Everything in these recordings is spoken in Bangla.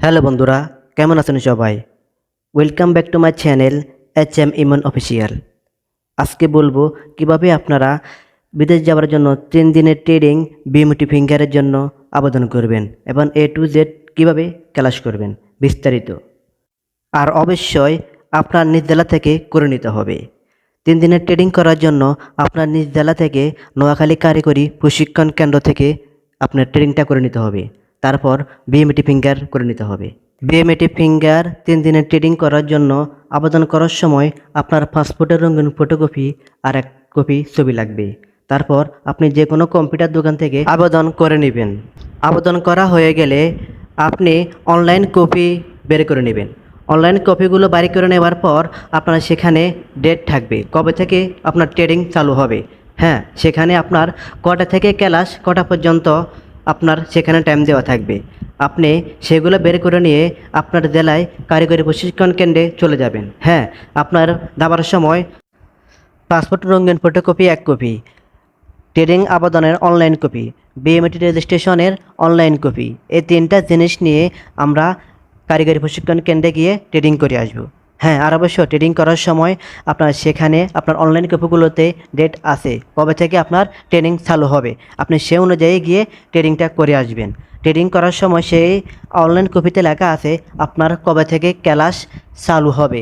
হ্যালো বন্ধুরা, কেমন আছেন সবাই? Welcome back to my channel HM Emon official. আজকে বলবো কিভাবে আপনারা বিদেশ যাওয়ার জন্য 3 দিনের ট্রেডিং বিএমটি ফিঙ্গারের জন্য আবেদন করবেন এবং A to Z কিভাবে ক্লাস করবেন বিস্তারিত। আর অবশ্যই আপনার নিজ জেলা থেকে করে নিতে হবে। 3 দিনের ট্রেডিং করার জন্য আপনার নিজ জেলা থেকে নোয়াখালী কারিগরি প্রশিক্ষণ কেন্দ্র থেকে আপনার ট্রেডিংটা করে নিতে হবে। তারপর বিএমটি ফিঙ্গার করে নিতে হবে। বিএমটি ফিঙ্গার 3 দিনের ট্রেডিং করার জন্য আবেদন করার সময় আপনার পাসপোর্টের রঙিন ফটোকপি আর এক কপি ছবি লাগবে। তারপর আপনি যে কোনো কম্পিউটার দোকান থেকে আবেদন করে নেবেন। আবেদন করা হয়ে গেলে আপনি অনলাইন কপি বের করে নেবেন। অনলাইন কপিগুলো বাড়ি করে নেওয়ার পর আপনার সেখানে ডেট থাকবে কবে থেকে আপনার ট্রেডিং চালু হবে। হ্যাঁ, সেখানে আপনার কটা থেকে ক্লাস কটা পর্যন্ত আপনার সেখানে টাইম দেওয়া থাকবে। আপনি সেগুলো বের করে নিয়ে আপনার জেলায় কারিগরি প্রশিক্ষণ কেন্দ্রে চলে যাবেন। হ্যাঁ, আপনার যাবার সময় পাসপোর্ট রঙিন ফটোকপি 1 কপি, ট্রেডিং আবেদনের অনলাইন কপি, বিএমটি রেজিস্ট্রেশনের অনলাইন কপি, এই 3টা জিনিস নিয়ে আমরা কারিগরি প্রশিক্ষণ কেন্দ্রে গিয়ে ট্রেডিং করে আসব। হ্যাঁ, আর অবশ্য ট্রেডিং করার সময় আপনার সেখানে আপনার অনলাইন কপিগুলোতে ডেট আছে কবে থেকে আপনার ট্রেনিং চালু হবে। আপনি সে অনুযায়ী গিয়ে ট্রেডিংটা করে আসবেন। ট্রেডিং করার সময় সেই অনলাইন কপিতে লেখা আছে আপনার কবে থেকে ক্লাস চালু হবে,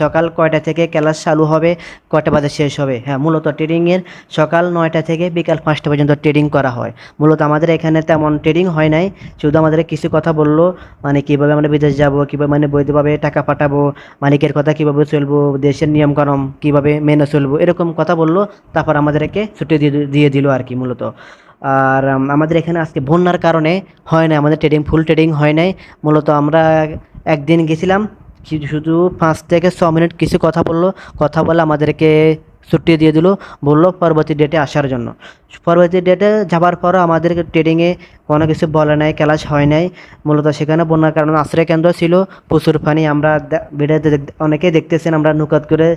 সকাল কয়টা থেকে ক্লাস চালু হবে, কয়টা বাজে শেষ হবে। হ্যাঁ, মূলত ট্রেডিংয়ের সকাল 9টা থেকে বিকাল 5টা পর্যন্ত ট্রেডিং করা হয়। মূলত আমাদের এখানে তেমন ট্রেডিং হয় নাই, শুধু আমাদের কিছু কথা বললো, মানে কীভাবে আমরা বিদেশ যাব, কীভাবে মানে বৈধভাবে টাকা পাঠাবো, মালিকের কথা কীভাবে চলবো, দেশের নিয়মকানুন কীভাবে মেনে চলবো, এরকম কথা বললো। তারপর আমাদেরকে ছুটি দিয়ে দিল আর কি মূলত। আর আমাদের এখানে আজকে বন্যার কারণে হয় না, আমাদের ট্রেডিং ফুল ট্রেডিং হয় নাই। মূলত আমরা একদিন গেছিলাম, শুধু 5 থেকে 6 মিনিট কিছু কথা বললো, কথা বলে আমাদেরকে ছুটি দিয়ে দিল, বললো পরবর্তী ডেটে আসার জন্য। পরবর্তী ডেটে যাবার পরও আমাদের ট্রেডিংয়ে কোনো কিছু বলে নাই, ক্লাস হয় নাই। মূলত সেখানে বন্যার কারণে আশ্রয় কেন্দ্র ছিল, প্রচুর পানি। আমরা ভিডিওতে অনেকেই দেখতেছেন আমরা নৌকাত করে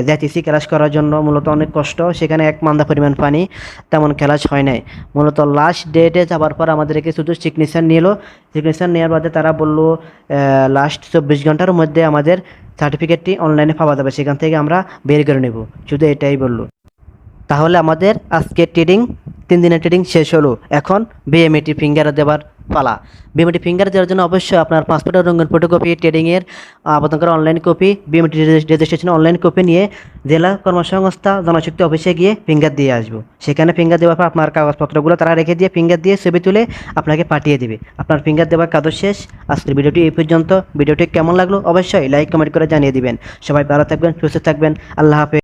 যাইতেছি ক্লাস করার জন্য, মূলত অনেক কষ্ট, সেখানে 1 মান্দা পরিমাণ পানি, তেমন ক্লাস হয় নাই। মূলত লাস্ট ডেটে যাবার পর আমাদেরকে শুধু সিগনেচার নিল। সিগনেচার নেওয়ার বাদে তারা বললো লাস্ট 24 ঘন্টার মধ্যে আমাদের সার্টিফিকেটটি অনলাইনে পাওয়া যাবে, সেখান থেকে আমরা বের করে নেব, শুধু এটাই বললো। তাহলে আমাদের আজকে ট্রেডিং 3 দিনের ট্রেডিং শেষ হলো। এখন বিএমটি ফিঙ্গার দেওয়ার পালা। বিএমটি ফিঙ্গার দেওয়ার জন্য অবশ্যই আপনার পাসপোর্টের রঙিন ফটোকপি, ট্রেডিংয়ের আবেদন করা online copy, BMT registration online copy নিয়ে জেলা কর্মসংস্থা জনশক্তি অফিসে গিয়ে ফিঙ্গার দিয়ে আসবো। সেখানে ফিঙ্গার দেওয়ার পর আপনার কাগজপত্রগুলো তারা রেখে দিয়ে ফিঙ্গার দিয়ে ছবি তুলে আপনাকে পাঠিয়ে দেবে। আপনার ফিঙ্গার দেওয়ার কাজ শেষ। আজকের ভিডিওটি এই পর্যন্ত। ভিডিওটি কেমন লাগলো অবশ্যই লাইক কমেন্ট করে জানিয়ে দিবেন। সবাই ভালো থাকবেন, সুস্থ থাকবেন। আল্লাহ হাফেজ।